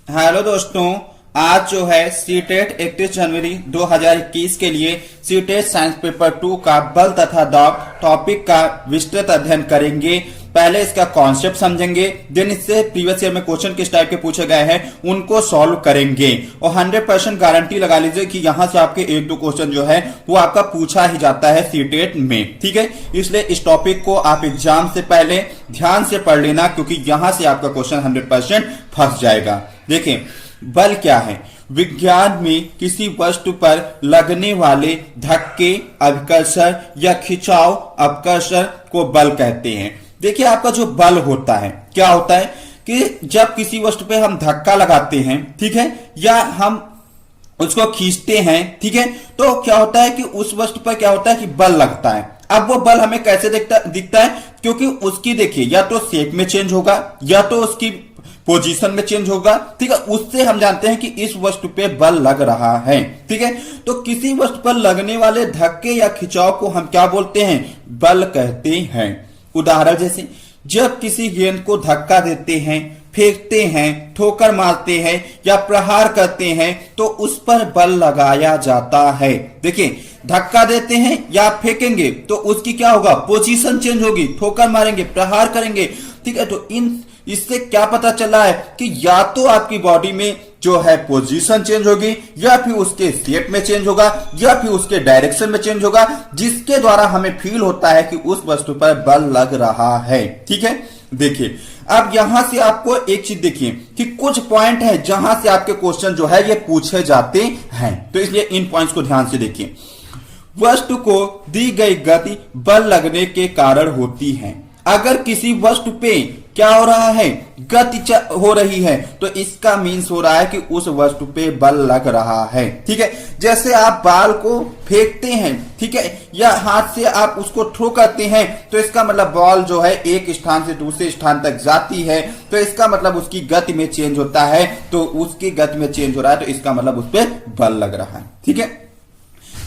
Hello दोस्तों, आज जो है सीटेट 31 जनवरी 2021 के लिए सीटेट साइंस पेपर 2 का बल तथा दाब टॉपिक का विस्तृत अध्ययन करेंगे। पहले इसका कॉन्सेप्ट समझेंगे, देन इससे प्रीवियस ईयर में क्वेश्चन किस टाइप के पूछे गए हैं उनको सॉल्व करेंगे और 100% गारंटी लगा लीजिए कि यहां से आपके एक दो क्वेश्चन जो है वो आपका पूछा ही जाता है सीटेट में। ठीक है, इसलिए इस टॉपिक को आप एग्जाम से पहले ध्यान से पढ़ लेना, क्योंकि यहां से आपका क्वेश्चन 100% फंस जाएगा। देखिए, बल क्या है? विज्ञान में किसी वस्तु पर लगने वाले धक्के, अभिकर्षण या खिंचाव अवकर्षण को बल कहते हैं। देखिए, आपका जो बल होता है क्या होता है कि जब किसी वस्तु पे हम धक्का लगाते हैं, ठीक है, या हम उसको खींचते हैं, ठीक है, तो क्या होता है कि उस वस्तु पर क्या होता है कि बल लगता है। अब वो बल हमें कैसे दिखता है? क्योंकि उसकी देखिए या तो शेप में चेंज होगा या तो उसकी पोजीशन में चेंज होगा, ठीक है, उससे हम जानते हैं कि इस वस्तु पे बल लग रहा है। ठीक है, तो किसी वस्तु पर लगने वाले धक्के या खिंचाव को हम क्या बोलते हैं? बल कहते हैं। उदाहरण जैसे जब किसी गेंद को धक्का देते हैं, फेंकते हैं, ठोकर मारते हैं या प्रहार करते हैं तो उस पर बल लगाया जाता है। देखिए, धक्का देते हैं या फेंकेंगे तो उसकी क्या होगा? पोजीशन चेंज होगी। ठोकर मारेंगे, प्रहार करेंगे, ठीक है, तो इससे क्या पता चला है कि या तो आपकी बॉडी में जो है पोजीशन चेंज होगी या फिर उसके शेप में चेंज होगा या फिर उसके डायरेक्शन में चेंज होगा, जिसके द्वारा हमें फील होता है कि उस वस्तु पर बल लग रहा है। ठीक है, देखिए, अब यहां से आपको एक चीज देखिए कि कुछ पॉइंट है जहां से आपके क्वेश्चन जो है ये पूछे जाते हैं, तो इसलिए इन पॉइंट्स को ध्यान से देखिए। वस्तु को दी गई गति बल लगने के कारण होती है। अगर किसी वस्तु पे क्या हो रहा है? गति हो रही है, तो इसका मीन्स हो रहा है कि उस वस्तु पे बल लग रहा है। ठीक है, जैसे आप बाल को फेंकते हैं, ठीक है, या हाथ से आप उसको थ्रो करते हैं, तो इसका मतलब बॉल जो है एक स्थान से दूसरे स्थान तक जाती है, तो इसका मतलब उसकी गति में चेंज होता है। तो उसकी गति में चेंज हो रहा है, तो इसका मतलब उस पर बल लग रहा है। ठीक है,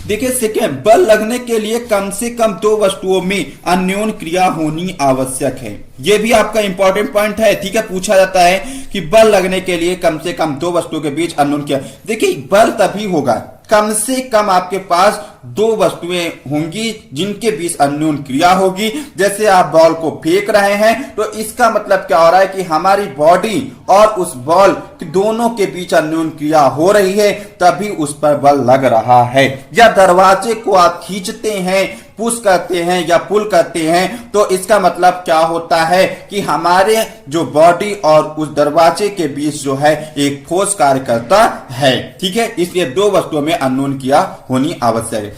देखिए, सेकेंड, बल लगने के लिए कम से कम दो वस्तुओं में अन्योन्य क्रिया होनी आवश्यक है। यह भी आपका इंपॉर्टेंट पॉइंट है। ठीक है, पूछा जाता है कि बल लगने के लिए कम से कम दो वस्तुओं के बीच अन्योन्य क्रिया। देखिए, बल तभी होगा कम से कम आपके पास दो वस्तुएं होंगी जिनके बीच अन्योन्य क्रिया होगी। जैसे आप बॉल को फेंक रहे हैं, तो इसका मतलब क्या हो रहा है कि हमारी बॉडी और उस बॉल दोनों के बीच अन्योन्य क्रिया हो रही है, तभी उस पर बल लग रहा है। या दरवाजे को आप खींचते हैं, पुश करते हैं या पुल करते हैं, तो इसका मतलब क्या होता है कि हमारे जो बॉडी और उस दरवाजे के बीच जो है एक फोर्स कार्य करता है। ठीक है, इसलिए दो वस्तुओं में अन्योन्य क्रिया होनी आवश्यक है।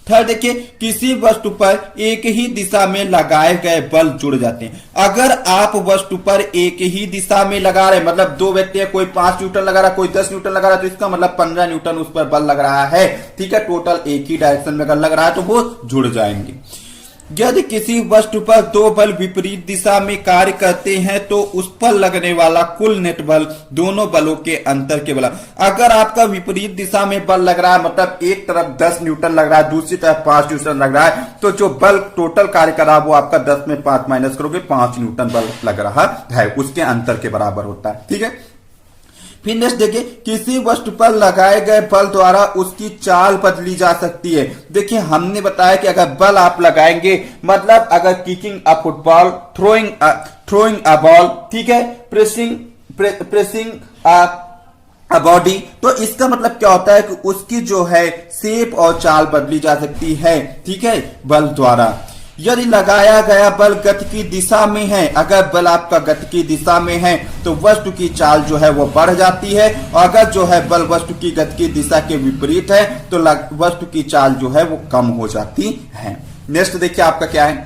थर्ड, देखिए, किसी वस्तु पर एक ही दिशा में लगाए गए बल जुड़ जाते हैं। अगर आप वस्तु पर एक ही दिशा में लगा रहे, मतलब दो व्यक्ति है, कोई 5 न्यूटन लगा रहा है, कोई 10 न्यूटन लगा रहा है, तो इसका मतलब 15 न्यूटन उस पर बल लग रहा है। ठीक है, टोटल एक ही डायरेक्शन में अगर लग रहा है तो वो जुड़ जाएंगे। यदि किसी वस्तु पर दो बल विपरीत दिशा में कार्य करते हैं तो उस पर लगने वाला कुल नेट बल दोनों बलों के अंतर के बराबर। अगर आपका विपरीत दिशा में बल लग रहा है, मतलब एक तरफ 10 न्यूटन लग रहा है, दूसरी तरफ 5 न्यूटन लग रहा है, तो जो बल टोटल कार्य कर रहा है वो आपका 10 में 5 माइनस करोगे, 5 न्यूटन बल लग रहा है, उसके अंतर के बराबर होता है। ठीक है, फिर नेक्स्ट देखिए, किसी वस्तु पर लगाए गए बल द्वारा उसकी चाल बदली जा सकती है। देखिए, हमने बताया कि अगर बल आप लगाएंगे, मतलब अगर kicking a football, throwing a ball, ठीक है, प्रेसिंग अ बॉडी, तो इसका मतलब क्या होता है कि उसकी जो है शेप और चाल बदली जा सकती है। ठीक है, बल द्वारा। यदि लगाया गया बल गति की दिशा में है, अगर बल आपका गति की दिशा में है तो वस्तु की चाल जो है वो बढ़ जाती है, और अगर जो है बल वस्तु की गति की दिशा के विपरीत है तो वस्तु की चाल जो है वो कम हो जाती है। नेक्स्ट देखिए, आपका क्या है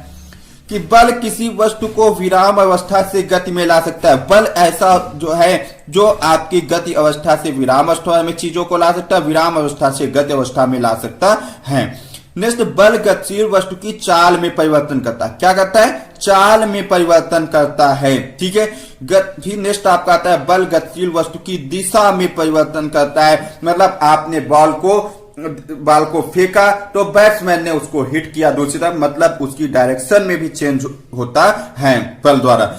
कि बल किसी वस्तु को विराम अवस्था से गति में ला सकता है। बल ऐसा जो है जो आपकी गति अवस्था से विराम अवस्था में चीजों को ला सकता है, विराम अवस्था से गति अवस्था में ला सकता है। नेक्स्ट, बल गतिशील वस्तु की चाल में परिवर्तन करता है। क्या करता है? चाल में परिवर्तन करता है। ठीक है, फिर नेक्स्ट आपका आता है बल गतिशील वस्तु की दिशा में परिवर्तन करता है। मतलब आपने बॉल को फेंका तो बैट्समैन ने उसको हिट किया दूसरी तरफ, मतलब उसकी डायरेक्शन में भी चेंज होता है बल द्वारा।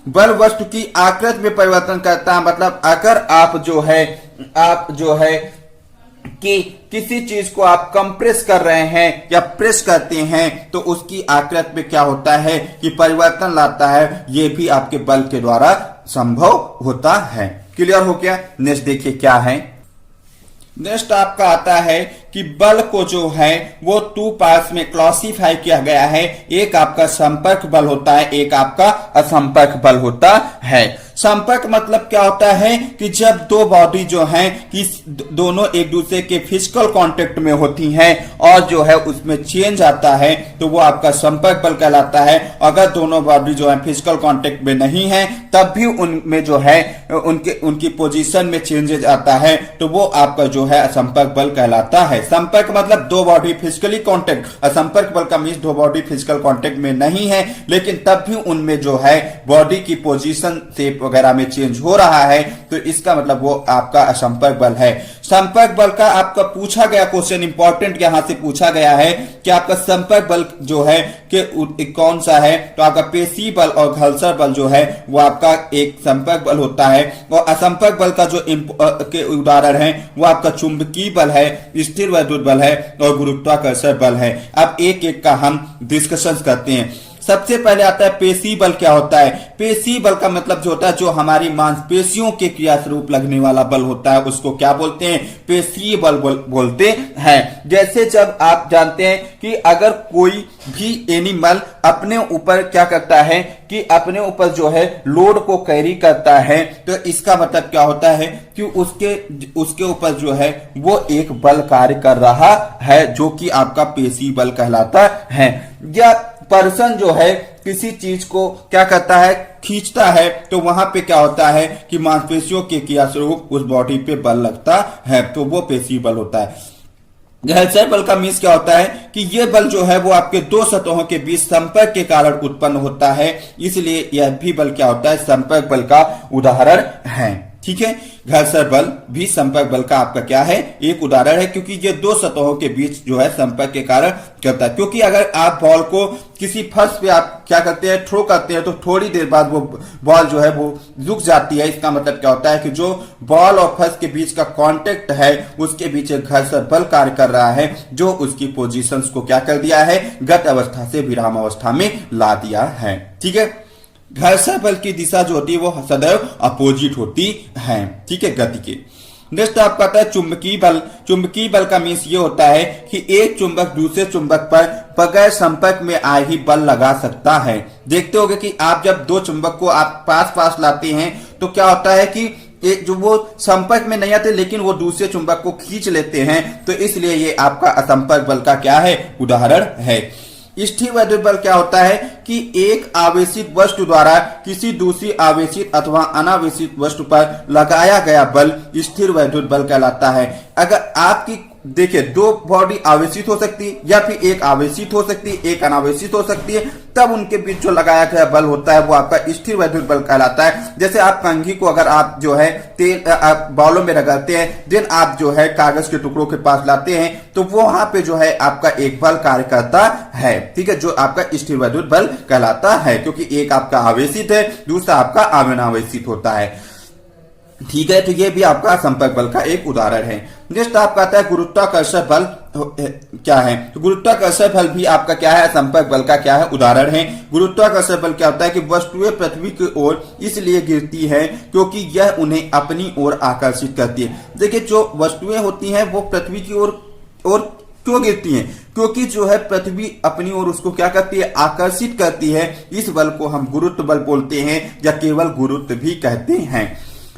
बल वस्तु की आकृति में परिवर्तन करता है, मतलब अगर आप जो है कि किसी चीज को आप कंप्रेस कर रहे हैं या प्रेस करते हैं तो उसकी आकृति में क्या होता है कि परिवर्तन लाता है। ये भी आपके बल के द्वारा संभव होता है। क्लियर हो गया। नेक्स्ट देखिए क्या है। नेक्स्ट आपका आता है कि बल को जो है वो 2 पार्ट्स में क्लासिफाई किया गया है। एक आपका संपर्क बल होता है, एक आपका असंपर्क बल होता है। संपर्क मतलब क्या होता है कि जब दो बॉडी जो हैं कि दोनों एक दूसरे के फिजिकल कांटेक्ट में होती हैं और जो है उसमें चेंज आता है तो वो आपका संपर्क बल कहलाता है। अगर दोनों बॉडी जो है फिजिकल कांटेक्ट में नहीं है तब भी उनमें जो है उनकी पोजीशन में चेंजेस आता है तो वो आपका जो है असंपर्क बल कहलाता है। संपर्क मतलब दो बॉडी फिजिकली कांटेक्ट, असंपर्क बल का मीन्स दो बॉडी फिजिकल कांटेक्ट में नहीं है लेकिन तब भी उनमें जो है बॉडी की पोजीशन शेप वगैरह में चेंज हो रहा है तो इसका मतलब वो आपका असंपर्क बल है। संपर्क बल का आपका पूछा गया क्वेश्चन इंपॉर्टेंट यहां से पूछा गया है कि आपका संपर्क बल जो है कि कौन सा है, तो आपका पेशी बल और घर्षण बल जो है वो आपका एक संपर्क बल होता है। और असंपर्क बल का जो के उदाहरण है वो आपका चुंबकीय बल है, स्थिर वैद्युत बल है और गुरुत्वाकर्षण बल है। अब एक एक का हम डिस्कशन करते हैं। सबसे पहले आता है पेशी बल। क्या होता है पेशी बल का मतलब जो होता है जो हमारी मांसपेशियों के क्रिया स्वरूप लगने वाला बल होता है उसको क्या बोलते हैं, पेशी बल बोलते हैं। जैसे जब आप जानते हैं कि अगर कोई भी एनिमल अपने ऊपर क्या करता है कि अपने ऊपर जो है लोड को कैरी करता है तो इसका मतलब क्या होता है कि उसके ऊपर जो है वो एक बल कार्य कर रहा है जो कि आपका पेशी बल कहलाता है। या पर्सन जो है किसी चीज को क्या करता है खींचता है तो वहां पे क्या होता है कि मांसपेशियों के क्रिया स्वरूप उस बॉडी पे बल लगता है तो वो पेशी बल होता है। घर्षण बल का मीन्स क्या होता है कि ये बल जो है वो आपके दो सतहों के बीच संपर्क के कारण उत्पन्न होता है, इसलिए यह भी बल क्या होता है संपर्क बल का उदाहरण है। ठीक है, घर्षण बल भी संपर्क बल का आपका क्या है एक उदाहरण है क्योंकि ये दो सतहों के बीच जो है संपर्क के कारण करता है। क्योंकि अगर आप बॉल को किसी फर्श पे आप क्या करते हैं थ्रो करते हैं तो थोड़ी देर बाद वो बॉल जो है वो रुक जाती है। इसका मतलब क्या होता है कि जो बॉल और फर्श के बीच का कांटेक्ट है उसके बीच एक घर्षण बल कार्य कर रहा है जो उसकी पोजीशंस को क्या कर दिया है गत अवस्था से विराम अवस्था में ला दिया है। ठीक है, घर्षण बल की दिशा जो होती है वो सदैव अपोजिट होती है। ठीक है, गति के। नेक्स्ट आपका आता है चुंबकीय बल। चुंबकीय बल का मीन्स ये होता है कि एक चुंबक दूसरे चुंबक पर बगैर संपर्क में आए ही बल लगा सकता है। देखते होंगे कि आप जब दो चुंबक को आप पास लाते हैं तो क्या होता है कि एक जो वो संपर्क में नहीं आते लेकिन वो दूसरे चुंबक को खींच लेते हैं तो इसलिए ये आपका असंपर्क बल का क्या है उदाहरण है। स्थिर वैद्युत बल क्या होता है कि एक आवेशित वस्तु द्वारा किसी दूसरी आवेशित अथवा अनावेशित वस्तु पर लगाया गया बल स्थिर वैद्युत बल कहलाता है। अगर आपकी देखिए दो बॉडी आवेशित हो सकती है या फिर एक आवेशित हो सकती है एक अनावेशित हो सकती है तब उनके बीच जो लगाया गया बल होता है वो आपका स्थिर वैद्युत बल कहलाता है। जैसे आप कंघी को अगर आप जो है तेल आप बालों में रगड़ते हैं देन आप जो है कागज के टुकड़ों के पास लाते हैं तो वो वहां पे जो है आपका एक बल कार्य करता है। ठीक है, जो आपका स्थिर वैद्युत बल कहलाता है क्योंकि एक आपका आवेशित है दूसरा आपका अनावेशित होता है। ठीक है, तो ये भी आपका संपर्क बल का एक उदाहरण है। नेक्स्ट आपका आता है गुरुत्वाकर्षण बल क्या है, तो गुरुत्वाकर्षण बल भी आपका क्या है संपर्क बल का क्या है उदाहरण है। गुरुत्वाकर्षण बल क्या होता है कि वस्तुएं पृथ्वी की ओर इसलिए गिरती है क्योंकि यह उन्हें अपनी ओर आकर्षित करती है। देखिए जो वस्तुएं होती हैं वो पृथ्वी की ओर क्यों गिरती हैं, क्योंकि जो है पृथ्वी अपनी ओर उसको क्या करती है आकर्षित करती है। इस बल को हम गुरुत्व बल बोलते हैं या केवल गुरुत्व भी कहते हैं।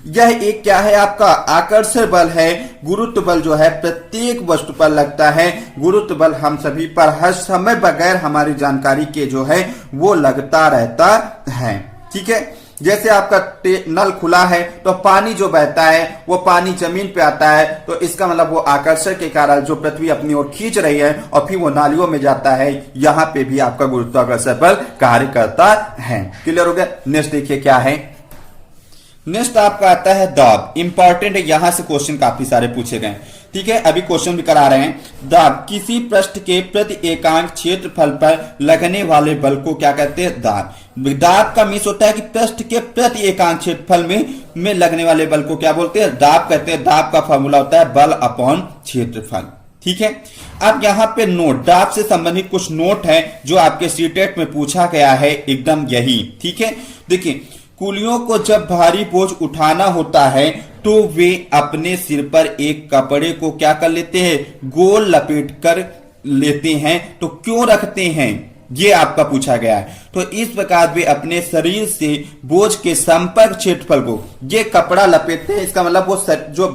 यह एक क्या है आपका आकर्षण बल है। गुरुत्व बल जो है प्रत्येक वस्तु पर लगता है। गुरुत्व बल हम सभी पर हर समय बगैर हमारी जानकारी के जो है वो लगता रहता है। ठीक है, जैसे आपका नल खुला है तो पानी जो बहता है वो पानी जमीन पे आता है तो इसका मतलब वो आकर्षण के कारण जो पृथ्वी अपनी ओर खींच रही है और फिर वो नालियों में जाता है। यहाँ पे भी आपका गुरुत्वाकर्षण बल कार्य करता है। क्लियर हो गया। नेक्स्ट देखिए क्या है नेक्स्ट आपका आता है दाब। इंपॉर्टेंट है, यहां से क्वेश्चन काफी सारे पूछे गए। ठीक है, अभी क्वेश्चन भी करा रहे हैं। दाब, किसी पृष्ठ के प्रति एकांक क्षेत्रफल पर लगने वाले बल को क्या कहते हैं? दाब। दाब का मीन्स होता है कि पृष्ठ के प्रति एकांक क्षेत्रफल में लगने वाले बल को क्या बोलते हैं? दाब कहते हैं। दाब का फॉर्मूला होता है बल अपॉन क्षेत्रफल। ठीक है, अब यहाँ पे नोट, दाब से संबंधित कुछ नोट है जो आपके सीटेट में पूछा गया है, एकदम यही। ठीक है, देखिए, कुलियों को जब भारी बोझ उठाना होता है तो वे अपने सिर पर एक कपड़े को क्या कर लेते हैं? गोल लपेट कर लेते हैं। तो क्यों रखते हैं, ये आपका पूछा गया है। तो इस प्रकार वे अपने शरीर से बोझ के संपर्क क्षेत्रफल को ये कपड़ा लपेटते हैं। इसका मतलब वो जो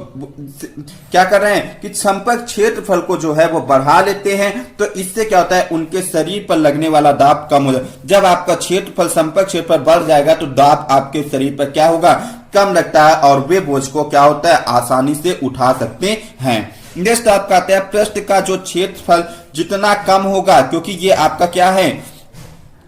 क्या कर रहे हैं कि संपर्क क्षेत्रफल को जो है वो बढ़ा लेते हैं। तो इससे क्या होता है, उनके शरीर पर लगने वाला दाब कम हो जाए। जब आपका क्षेत्रफल, संपर्क क्षेत्रफल बढ़ जाएगा तो दाब आपके शरीर पर क्या होगा? कम लगता है और वे बोझ को क्या होता है? आसानी से उठा सकते हैं। नेक्स्ट आपका आता है पृष्ठ का जो क्षेत्रफल जितना कम होगा, क्योंकि ये आपका क्या है,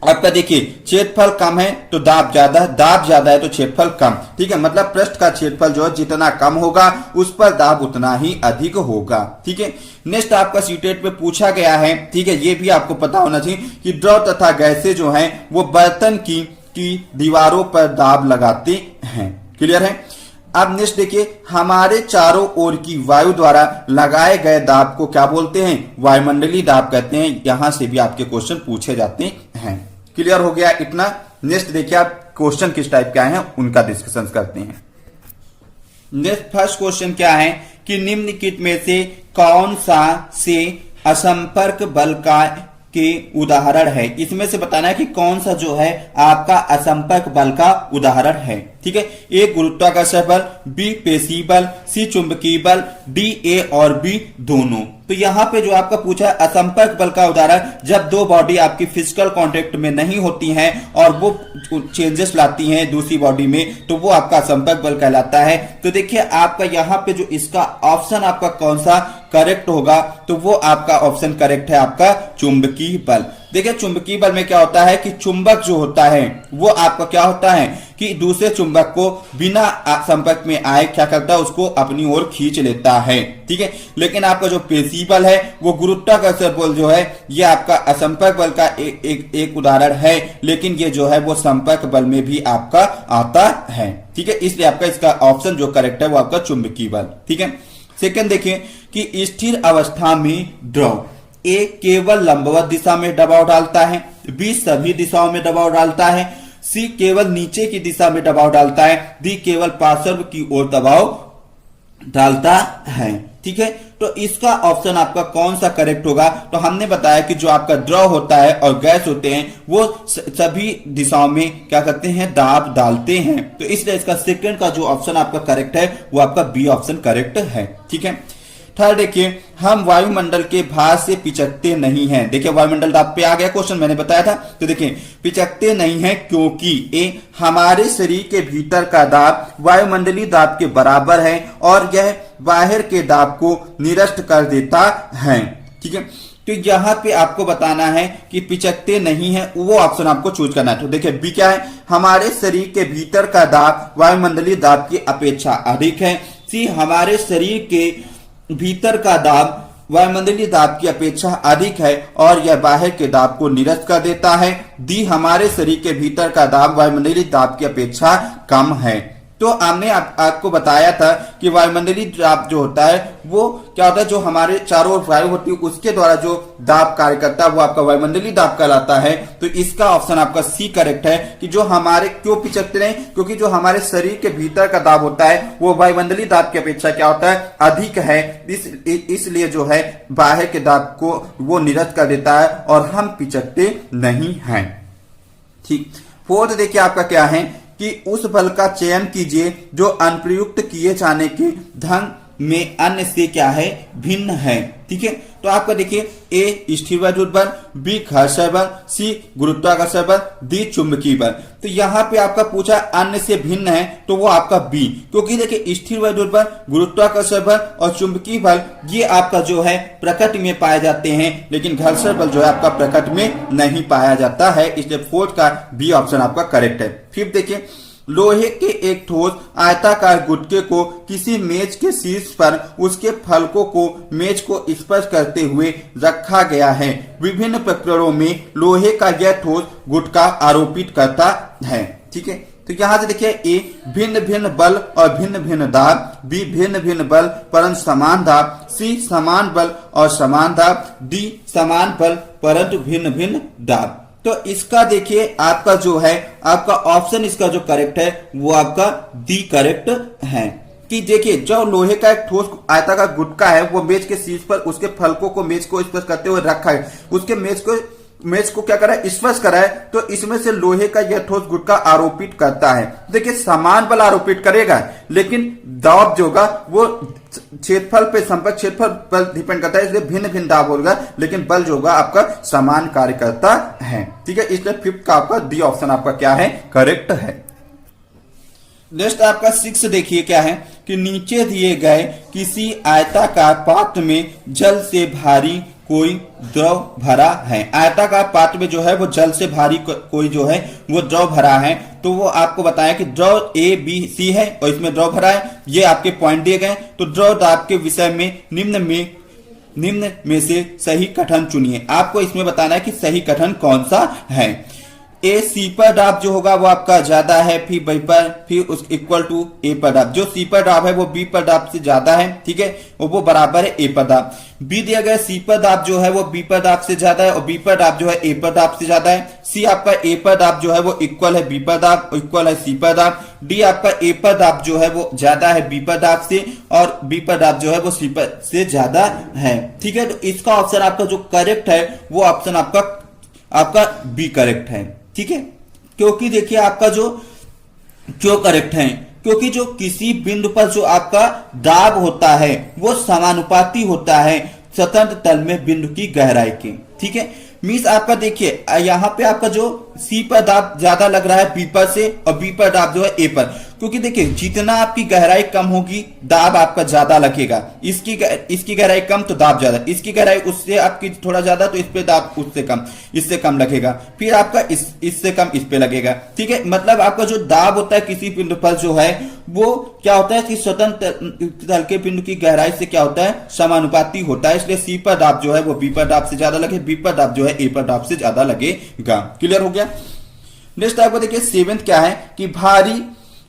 आपका देखिए क्षेत्रफल कम है तो दाब ज्यादा है तो क्षेत्रफल कम। ठीक है, मतलब पृष्ठ का क्षेत्रफल जो है जितना कम होगा उस पर दाब उतना ही अधिक होगा। ठीक है, नेक्स्ट आपका सीटेट में पूछा गया है। ठीक है, ये भी आपको पता होना चाहिए कि द्रव तथा गैसें जो हैं वो बर्तन की दीवारों पर दाब लगाते हैं। क्लियर है। अब नेक्स्ट देखिए, हमारे चारों ओर की वायु द्वारा लगाए गए दाब को क्या बोलते हैं? वायुमंडलीय दाब कहते हैं। यहां से भी आपके क्वेश्चन पूछे जाते हैं। क्लियर हो गया इतना। नेक्स्ट देखिए, आप क्वेश्चन किस टाइप के आए हैं उनका डिस्कशन करते हैं। नेक्स्ट फर्स्ट क्वेश्चन क्या है कि निम्नलिखित में से कौन सा से असंपर्क बल का के उदाहरण है? इसमें से बताना है कि कौन सा जो है आपका असंपर्क बल का उदाहरण है। ठीक है, ए गुरुत्वाकर्षण बल, बी पेशी बल, सी चुंबकीय बल, डी ए और बी दोनों। तो यहाँ पे जो आपका पूछा है असंपर्क बल का उदाहरण, जब दो बॉडी आपकी फिजिकल कांटेक्ट में नहीं होती हैं और वो चेंजेस लाती हैं दूसरी बॉडी में, तो वो आपका असंपर्क बल कहलाता है। तो देखिए आपका यहाँ पे जो इसका ऑप्शन आपका कौन सा करेक्ट होगा, तो वो आपका ऑप्शन करेक्ट है आपका चुंबकीय बल। देखिए चुंबकीय बल में क्या होता है कि चुंबक जो होता है वो आपका क्या होता है कि दूसरे चुंबक को बिना संपर्क में आए क्या करता है, उसको अपनी ओर खींच लेता है। ठीक है, लेकिन आपका जो पेशी बल है वो गुरुत्वाकर्षण बल जो है ये आपका असंपर्क बल का एक उदाहरण है, लेकिन ये जो है वो संपर्क बल में भी आपका आता है। ठीक है, इसलिए आपका इसका ऑप्शन जो करेक्ट है वो आपका चुंबकीय बल। ठीक है, सेकंड देखिए कि स्थिर अवस्था में द्रव ए केवल लंबवत दिशा में दबाव डालता है, बी सभी दिशाओं में दबाव डालता है, सी केवल नीचे की दिशा में दबाव डालता है, डी केवल पार्श्व की ओर दबाव डालता है। ठीक है, तो इसका ऑप्शन आपका कौन सा करेक्ट होगा? तो हमने बताया कि जो आपका द्रव होता है और गैस होते हैं वो सभी दिशाओं में क्या करते हैं, दाब डालते हैं। तो इसलिए इसका सेकंड का जो ऑप्शन आपका करेक्ट है वो आपका बी ऑप्शन करेक्ट है। ठीक है, थर्ड देखिए, हम वायुमंडल के भार से पिचकते नहीं हैं। देखिए वायुमंडल दाब पे आ गया क्वेश्चन, मैंने बताया था। तो देखिए पिचकते नहीं हैं क्योंकि ए हमारे शरीर के भीतर का दाब वायुमंडलीय दाब के बराबर है और यह बाहर के दाब को निरस्त कर देता है। ठीक है, तो यहाँ पे आपको बताना है कि पिचकते नहीं है, वो ऑप्शन आपको चूज करना है। तो देखिए बी क्या है, हमारे शरीर के भीतर का दाब वायुमंडलीय दाब की अपेक्षा अधिक है। सी हमारे शरीर के भीतर का दाब वायुमंडलीय दाब की अपेक्षा अधिक है और यह बाहर के दाब को निरस्त कर देता है। डी हमारे शरीर के भीतर का दाब वायुमंडलीय दाब की अपेक्षा कम है। तो हमने आपको बताया था कि वायुमंडलीय दाब जो होता है वो क्या होता है, जो हमारे चारों ओर वायु होती है उसके द्वारा जो दाब कार्य करता है वो आपका वायुमंडलीय दाब कहलाता है। तो इसका ऑप्शन आपका सी करेक्ट है कि जो हमारे क्यों पिचकते रहे, क्योंकि जो हमारे शरीर के भीतर का दाब होता है वो वायुमंडलीय दाब की अपेक्षा क्या होता है, अधिक है। इसलिए जो है बाहर के दाब को वो निरस्त कर देता है और हम पिचकते नहीं हैं। ठीक, फोर्थ देखिए आपका क्या है कि उस बल का चयन कीजिए जो अनुप्रयुक्त किए जाने के ढंग में अन्य से क्या है, भिन्न है। ठीक है, तो आपका देखिए ए स्थिर वैद्युत बल, बी घर्षण बल, सी गुरुत्वाकर्षण बल, डी चुंबकीय बल। तो यहाँ पे आपका पूछा अन्य से भिन्न है तो वो आपका बी, क्योंकि देखिए स्थिर वैद्युत बल, गुरुत्वाकर्षण बल और चुंबकीय बल ये आपका जो है प्रकृति में पाए जाते हैं, लेकिन घर्षण बल जो है आपका प्रकृति में नहीं पाया जाता है। इसलिए फोर्थ का बी ऑप्शन आपका करेक्ट है। फिफ्थ देखिए लोहे के एक ठोस आयताकार गुटके को किसी मेज के शीर्ष पर उसके फलकों को मेज को स्पर्श करते हुए रखा गया है। विभिन्न प्रकरणों में लोहे का यह ठोस गुटका आरोपित करता है। ठीक है, तो यहां से देखिए ए भिन्न भिन्न बल और भिन्न भिन्न दाब, बी भिन्न भिन्न बल परंतु समान दाब, सी समान बल और समान दाब, डी समान बल परंतु भिन्न भिन्न दाब। तो इसका देखिए आपका जो है आपका ऑप्शन इसका जो करेक्ट है वो आपका डी करेक्ट है। कि देखिए जो लोहे का एक ठोस आयताकार गुटका है वो मेज के शीर्ष पर उसके फलकों को मेज को स्पर्श करते हुए रखा है, उसके मेज को क्या करा है, स्पर्श करा है, तो इसमें से लोहे का यह ठोस गुटका आरोपित करता है। देखिए समान बल आरोपित करेगा लेकिन दाब जो होगा वो क्षेत्रफल पे संपर्क क्षेत्रफल पर डिपेंड करता है, इसलिए भिन्न भिन्न दाब होगा लेकिन बल जो होगा आपका समान कार्य करता है। ठीक है, इसलिए फिफ्थ का आपका डी ऑप्शन आपका क्या है, करेक्ट है। नेक्स्ट आपका 6 देखिए क्या है कि नीचे दिए गए किसी आयताकार पात्र में जल से भारी कोई द्रव भरा है। आयताकार पात्र में जो है वो जल से भारी कोई जो है वो द्रव भरा है, तो वो आपको बताया कि द्रव ए बी सी है और इसमें द्रव भरा है, ये आपके पॉइंट दिए गए। तो द्रव दाब के विषय में निम्न में से सही कथन चुनिए। आपको इसमें बताना है कि सही कथन कौन सा है। ए सी पर दाब जो होगा वो आपका ज्यादा है, फिर बी पर, फिर उस इक्वल टू ए पर दाब। जो सी पर दाब है वो बी पर दाब से ज्यादा है, ठीक है, और वो बराबर है ए पर दाब। बी दिया गया सी पर दाब जो है वो बी पर दाब से ज्यादा है और बी पर दाब जो है ए पर दाब से ज्यादा है। सी आपका ए पर दाब जो है वो इक्वल है बी पर दाब, इक्वल है सी पर दाब। डी आपका ए पर दाब जो है वो ज्यादा है बी पर दाब से और बी पर दाब जो है वो सी पर से ज्यादा है। ठीक है, तो इसका ऑप्शन आपका जो करेक्ट है वो ऑप्शन आपका बी करेक्ट है। ठीक है, क्योंकि देखिए आपका जो क्यों करेक्ट है, क्योंकि जो किसी बिंदु पर जो आपका दाब होता है वो समानुपाती होता है स्वतंत्र तल में बिंदु की गहराई के। ठीक है, मीन्स आपका देखिए यहाँ पे आपका जो सी पर दाब ज्यादा लग रहा है बी पर से और बी पर दाब जो है ए पर, क्योंकि देखिए जितना आपकी गहराई कम होगी दाब आपका ज्यादा लगेगा। इसकी गहराई कम तो दाब ज्यादा, इसकी गहराई उससे आपकी थोड़ा ज्यादा तो इस पे दाब इससे कम लगेगा, फिर आपका इससे कम इस पे लगेगा। ठीक है, मतलब आपका जो दाब होता है किसी बिंदु पर जो है वो क्या होता है कि स्वतंत्र तल के बिंदु की गहराई से क्या होता है, समानुपाती होता है। इसलिए सी पर दाब जो है वो बी पर दाब से ज्यादा लगे, बी पर दाब जो है ए पर दाब से ज्यादा लगेगा। क्लियर हो गया। नेक्स्ट आपको देखिए 7th क्या है कि भारी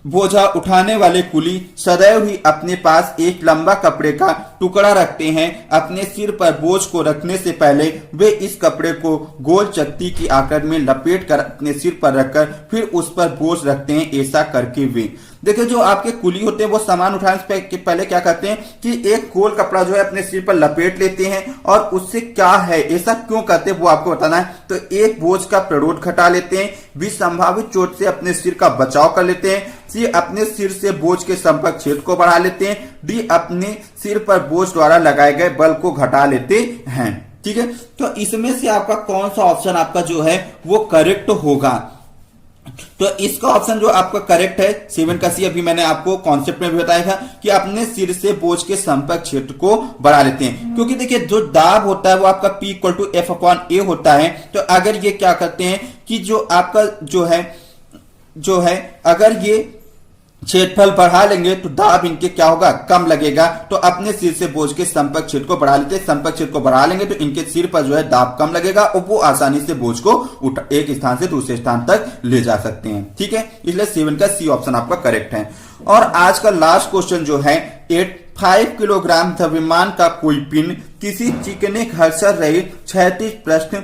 बोझा उठाने वाले कुली सदैव ही अपने पास एक लंबा कपड़े का टुकड़ा रखते हैं। अपने सिर पर बोझ को रखने से पहले वे इस कपड़े को गोल चक्की की आकार में लपेट कर अपने सिर पर रखकर फिर उस पर बोझ रखते हैं। ऐसा करके वे देखिए जो आपके कुली होते हैं वो सामान उठाने से पहले क्या करते हैं कि एक गोल कपड़ा जो है अपने सिर पर लपेट लेते हैं और उससे क्या है ऐसा क्यों करते हैं वो आपको बताना है। तो एक बोझ का प्ररोध घटा लेते हैं, भी संभावित चोट से अपने सिर का बचाव कर लेते हैं, सी अपने सिर से बोझ के संपर्क क्षेत्र को बढ़ा लेते हैं, डी अपने सिर पर बोझ द्वारा लगाए गए बल को घटा लेते हैं। ठीक है, तो इसमें से आपका कौन सा ऑप्शन आपका जो है वो करेक्ट होगा। तो इसका ऑप्शन जो आपका करेक्ट है 7 का सी, अभी मैंने आपको कॉन्सेप्ट में भी बताया था कि अपने सिर से बोझ के संपर्क क्षेत्र को बढ़ा लेते हैं, क्योंकि देखिए जो दाब होता है वो आपका P = F/A होता है। तो अगर ये क्या करते हैं कि जो आपका जो है अगर ये क्षेत्रफल बढ़ा लेंगे तो दाब इनके क्या होगा, कम लगेगा। तो अपने सिर से बोझ के संपर्क क्षेत्र को बढ़ा लेते हैं, संपर्क क्षेत्र को बढ़ा लेंगे तो इनके सिर पर जो है दाब कम लगेगा और वो आसानी से बोझ को एक स्थान से दूसरे स्थान तक ले जा सकते हैं। ठीक है, इसलिए 7 का सी ऑप्शन आपका करेक्ट है। और आज का लास्ट क्वेश्चन जो है 5 किलोग्राम द्रव्यमान का कोई पिंड किसी चिकने घर्षण रहित क्षैतिज पृष्ठ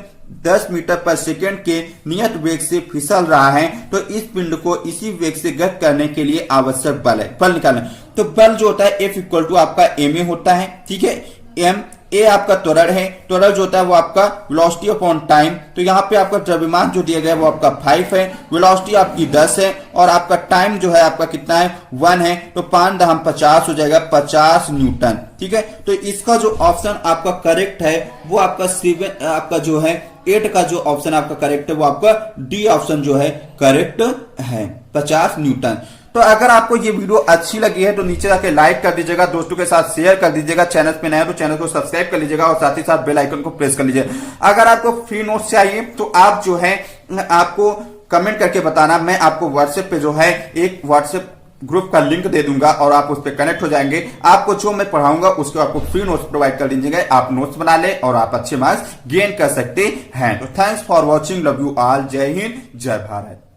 10 मीटर पर सेकेंड के नियत वेग से फिसल रहा है, तो इस पिंड को इसी वेग से गति करने के लिए आवश्यक बल निकालना। तो बल जो होता है F = आपका ma होता है। ठीक है, m ए आपका त्वरण है, त्वरण जो होता है वो आपका वेलोसिटी अपॉन टाइम। तो यहाँ पे आपका द्रव्यमान जो दिया गया है वो आपका 5 है, वेलोसिटी आपकी 10 है और आपका टाइम जो है आपका कितना है 1 है। तो 5×50 हो जाएगा 50 न्यूटन। ठीक है, तो इसका जो ऑप्शन आपका करेक्ट है वो आपका 7 आपका जो है 8 का जो ऑप्शन आपका करेक्ट है वो आपका डी ऑप्शन जो है करेक्ट है 50 न्यूटन। तो अगर आपको ये वीडियो अच्छी लगी है तो नीचे जाके लाइक कर दीजिएगा, दोस्तों के साथ शेयर कर दीजिएगा, चैनल पे नए हो तो चैनल को सब्सक्राइब कर लीजिएगा और साथ ही साथ बेल आइकन को प्रेस कर लीजिए। अगर आपको फ्री नोट्स चाहिए तो आप जो है आपको कमेंट करके बताना। मैं आपको व्हाट्सएप पे जो है एक व्हाट्सएप ग्रुप का लिंक दे दूंगा और आप उस पर कनेक्ट हो जाएंगे। आपको जो मैं पढ़ाऊंगा उसको आपको फ्री नोट्स प्रोवाइड कर दीजिएगा, आप नोट्स बना ले और आप अच्छे मार्क्स गेन कर सकते हैं। तो thanks for watching, love you all, जय हिंद, जय भारत।